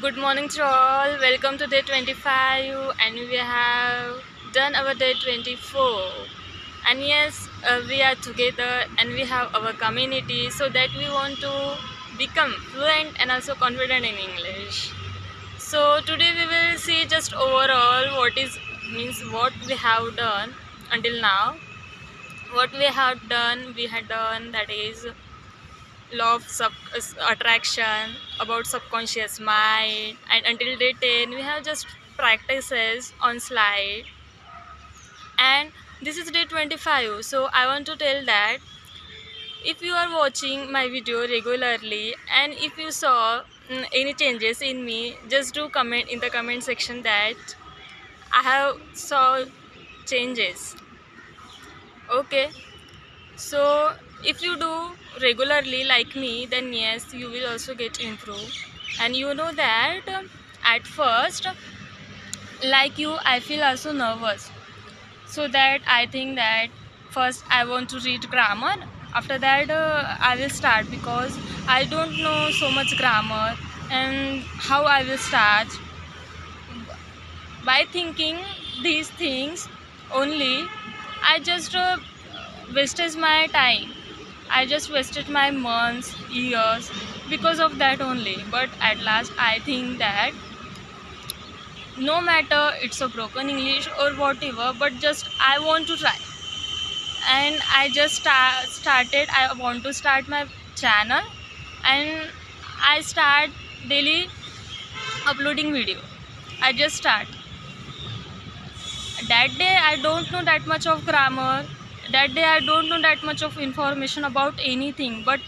Good morning to all. Welcome to day 25, and we have done our day 24. And yes, we are together and we have our community so that we want to become fluent and also confident in English. So today we will see just overall what we have done until now. What we had done, that is law of attraction, about subconscious mind, and until day 10 we have just practices on slide. And this is day 25, so I want to tell that if you are watching my video regularly and if you saw any changes in me, just do comment in the comment section that I have saw changes. Okay, so if you do regularly like me, then yes, you will also get improved. And you know that at first, like you, I feel also nervous. So that I think that first I want to read grammar. After that, I will start because I don't know so much grammar and how I will start. By thinking these things only, I just wasted my time. I just wasted my months, years because of that only. But at last, I think that no matter it's a broken English or whatever, but just I want to try. And I just started. I want to start my channel, and I start daily uploading video. I just start. That day I don't know that much of grammar. That day I don't know that much of information about anything, but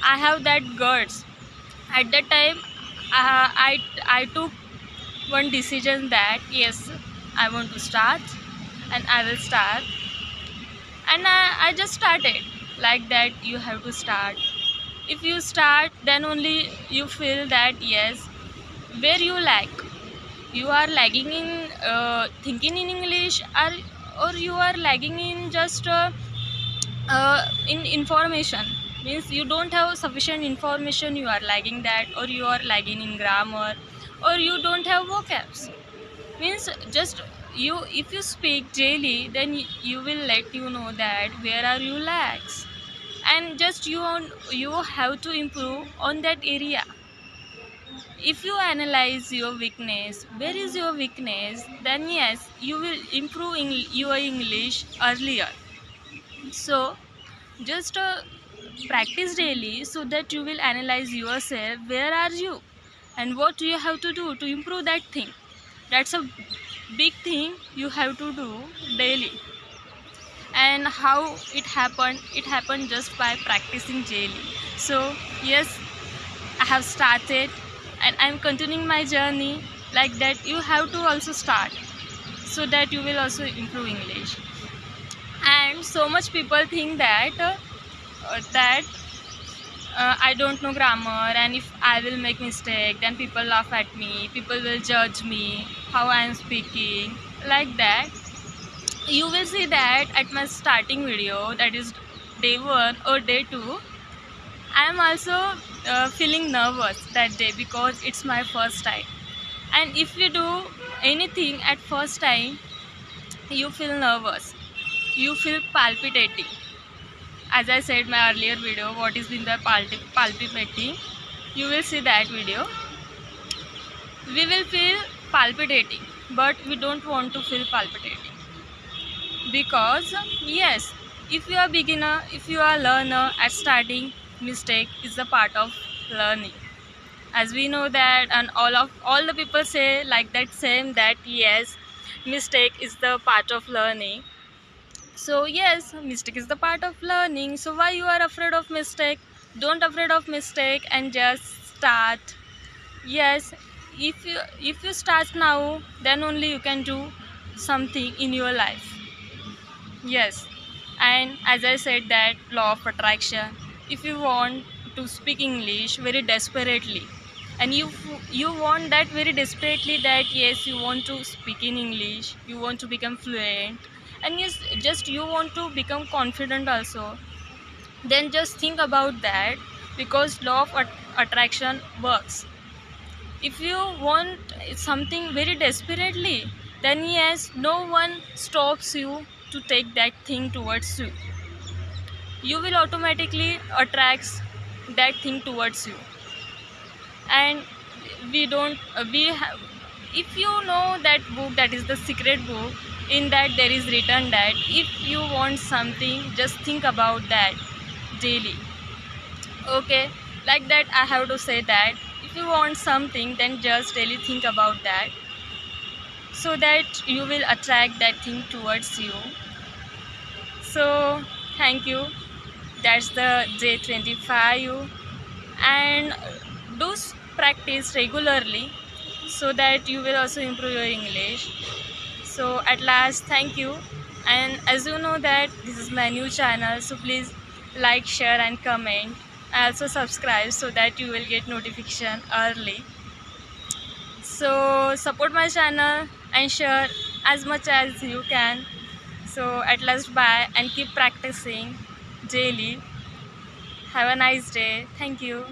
I have that guts. At that time, I took one decision that yes, I want to start, and I will start. And I just started like that. You have to start. If you start, then only you feel that yes, where you lack. You are lagging in thinking in English, or you are lagging in just in information. Means you don't have sufficient information, you are lagging that, or you are lagging in grammar, or you don't have vocabs. Means just you, if you speak daily, then you will let you know that where are you lags, and just you have to improve on that area. If you analyze your weakness, where is your weakness, then yes, you will improve your English earlier. So just practice daily so that you will analyze yourself, where are you and what you have to do to improve that thing. That's a big thing you have to do daily. And how it happened just by practicing daily. So yes, I have started and I'm continuing my journey. Like that, you have to also start so that you will also improve English. And so much people think that I don't know grammar, and if I will make mistake, then people laugh at me. People will judge me how I am speaking. Like that, you will see that at my starting video, that is day 1 or day 2, I am also feeling nervous that day because it's my first time. And if you do anything at first time, you feel nervous, you feel palpitating. As I said my earlier video, what is in the palpitating, you will see that video. We will feel palpitating, but we don't want to feel palpitating because yes, if you are beginner, if you are learner, at starting mistake is a part of learning. As we know that, and all the people say like that same, that yes, mistake is the part of learning. So yes, mistake is the part of learning. So why you are afraid of mistake? Don't afraid of mistake and just start. Yes, if you start now, then only you can do something in your life. Yes, and as I said that law of attraction, if you want to speak English very desperately, and you want that very desperately, that yes, you want to speak in English, you want to become fluent, and yes, just you want to become confident also, then just think about that, because law of attraction works. If you want something very desperately, then yes, no one stops you to take that thing towards you. You will automatically attract that thing towards you. And we don't we have, if you know that book, that is the secret book, in that there is written that if you want something, just think about that daily. Okay, like that I have to say that if you want something, then just daily think about that, so that you will attract that thing towards you. So thank you. That's the J25. And do practice regularly, so that you will also improve your English. So at last, thank you. And as you know that this is my new channel, so please like, share and comment. And also subscribe so that you will get notification early. So support my channel and share as much as you can. So at last, bye and keep practicing daily. Have a nice day. Thank you.